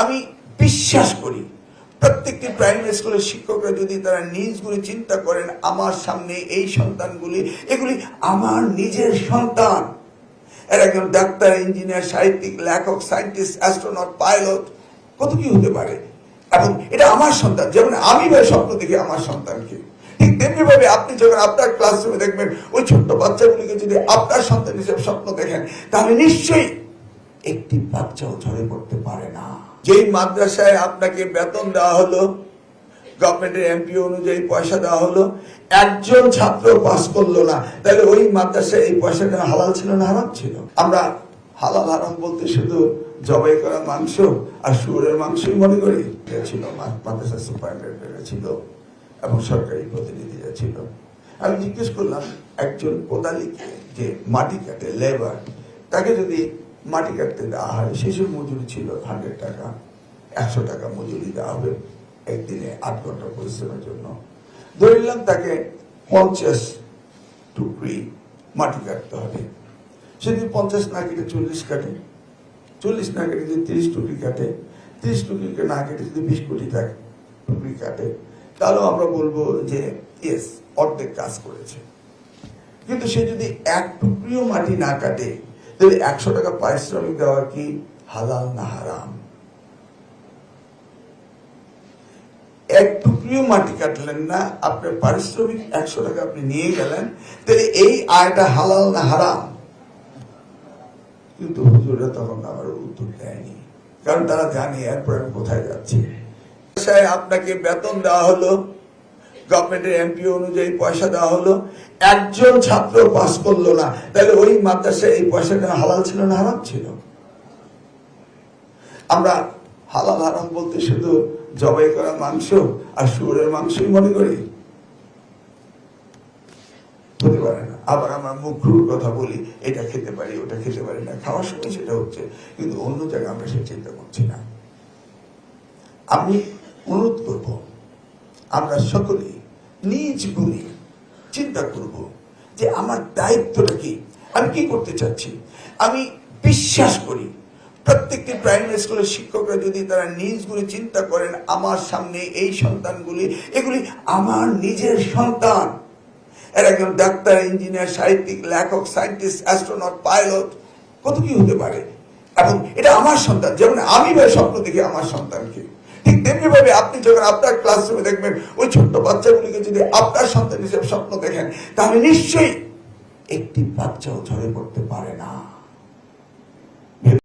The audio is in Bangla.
আমি বিশ্বাস করি প্রত্যেকটি প্রাইমারি স্কুলের শিক্ষকরা যদি তারা নিজ গুলি চিন্তা করেন, আমার সামনে এই সন্তানগুলি, এগুলি আমার নিজের সন্তান। এর একজন ডাক্তার, ইঞ্জিনিয়ার, সাহিত্যিক, লেখক, সায়েন্টিস্ট, অ্যাস্ট্রোনট, পাইলট, কত কি হতে পারে। এবং এটা আমার সন্তান। যেমন আমি স্বপ্ন দেখি আমার সন্তানকে, ঠিক তেমনি ভাবে আপনি যখন আপনার ক্লাসরুমে দেখবেন ওই ছোট্ট বাচ্চাগুলিকে যদি আপনার সন্তান হিসেবে স্বপ্ন দেখেন, তাহলে নিশ্চয়ই একটি বাচ্চাও ঝরে পড়তে পারে না। যেই মাদ্রাসায় আপনাকে বেতন দেওয়া হলো, গভর্নমেন্টের এমপি অনুযায়ী পয়সা দেওয়া হলো, একজন ছাত্র পাস করলো না, তাহলে ওই মাদ্রাসায় এই পয়সাটা হালাল ছিল না হারাম ছিল? আমরা হালাল হারাম বলতে শুধু জবাই করা মাংস আর শুয়োরের মাংসই মনে করি। ছিল মাদ্রাসা সুপারিনটেন্ডেন্ট ছিল এবং সরকারি প্রতিনিধিরা ছিল। আমি জিজ্ঞেস করলাম, একজন কোদালিকে যে মাটি কাটে, লেবার, তাকে যদি মাটি কাটতে দেওয়া হয়, শিশুর মজুরি ছিল 100 টাকা, 100 টাকা মজুরি দেওয়া হবে একদিনে 8 ঘন্টা পরিশ্রমের জন্য। ধরে নিলাম তাকে 50 টুকরি মাটি কাটতে হবে। সে যদি 50 না কেটে 40 কাটে, 40 না কেটে যদি 30 টুকরি কাটে, 30 টুকরি না কেটে যদি 20 কোটি টুকরি কাটে, তাহলে আমরা বলবো যে ইয়েস, অর্ধেক কাজ করেছে। কিন্তু সে যদি এক টুকরিও মাটি না কাটে, তাহলে 100 টাকা পারিশ্রমিক দেওয়া কি হালাল না হারাম? এক টুকরিও মাটি কাটলেন না, আপনার পারিশ্রমিক 100 টাকা আপনি নিয়ে গেলেন, তাহলে এই আয়টা হালাল না হারাম? কিন্তু হুজুররা তখন আমার উত্তর দেয়নি, কারণ তারা জানে এরপর আমি কোথায় যাচ্ছি। আপনাকে বেতন দেওয়া হলো, গভর্নমেন্টের এমপি অনুযায়ী পয়সা দেওয়া হলো, একজন ছাত্র পাস করলো না, তাহলে ওই মাদ্রাসায় এই পয়সাটা হালাল ছিল না হারাম ছিল? আমরা হালাল হারাম বলতে শুধু জবাই করা মাংস আর শুয়োরের মাংসই মনে করি? হতে পারে না। আবার আমরা মুখরুর কথা বলি, এটা খেতে পারি, ওটা খেতে পারি না, খাওয়ার সময় সেটা হচ্ছে, কিন্তু অন্য জায়গায় আমরা সে চিন্তা করছি না। আমি অনুরোধ করব, আমরা সকলেই নিজ গুণে চিন্তা করব যে আমার দায়িত্বটা কি, আমি কি করতে চাচ্ছি। আমি বিশ্বাস করি প্রত্যেকটি প্রাইমারি স্কুলের শিক্ষকরা যদি তারা নিজ গুলি চিন্তা করেন, আমার সামনে এই সন্তানগুলি, এগুলি আমার নিজের সন্তান। এর একজন ডাক্তার, ইঞ্জিনিয়ার, সাহিত্যিক, লেখক, সায়েন্টিস্ট, অ্যাস্ট্রোনট, পাইলট, কত কি হতে পারে। এবং এটা আমার সন্তান। যেমন আমি স্বপ্ন দেখি আমার সন্তানকে, ঠিক তেমনি ভাবে আপনি যখন আপনার ক্লাসরুমে দেখবেন ওই ছোট্ট বাচ্চাগুলিকে যদি আপনার সন্তান হিসেবে স্বপ্ন দেখেন, তাহলে নিশ্চয়ই একটি বাচ্চাও ঝরে পড়তে পারে না।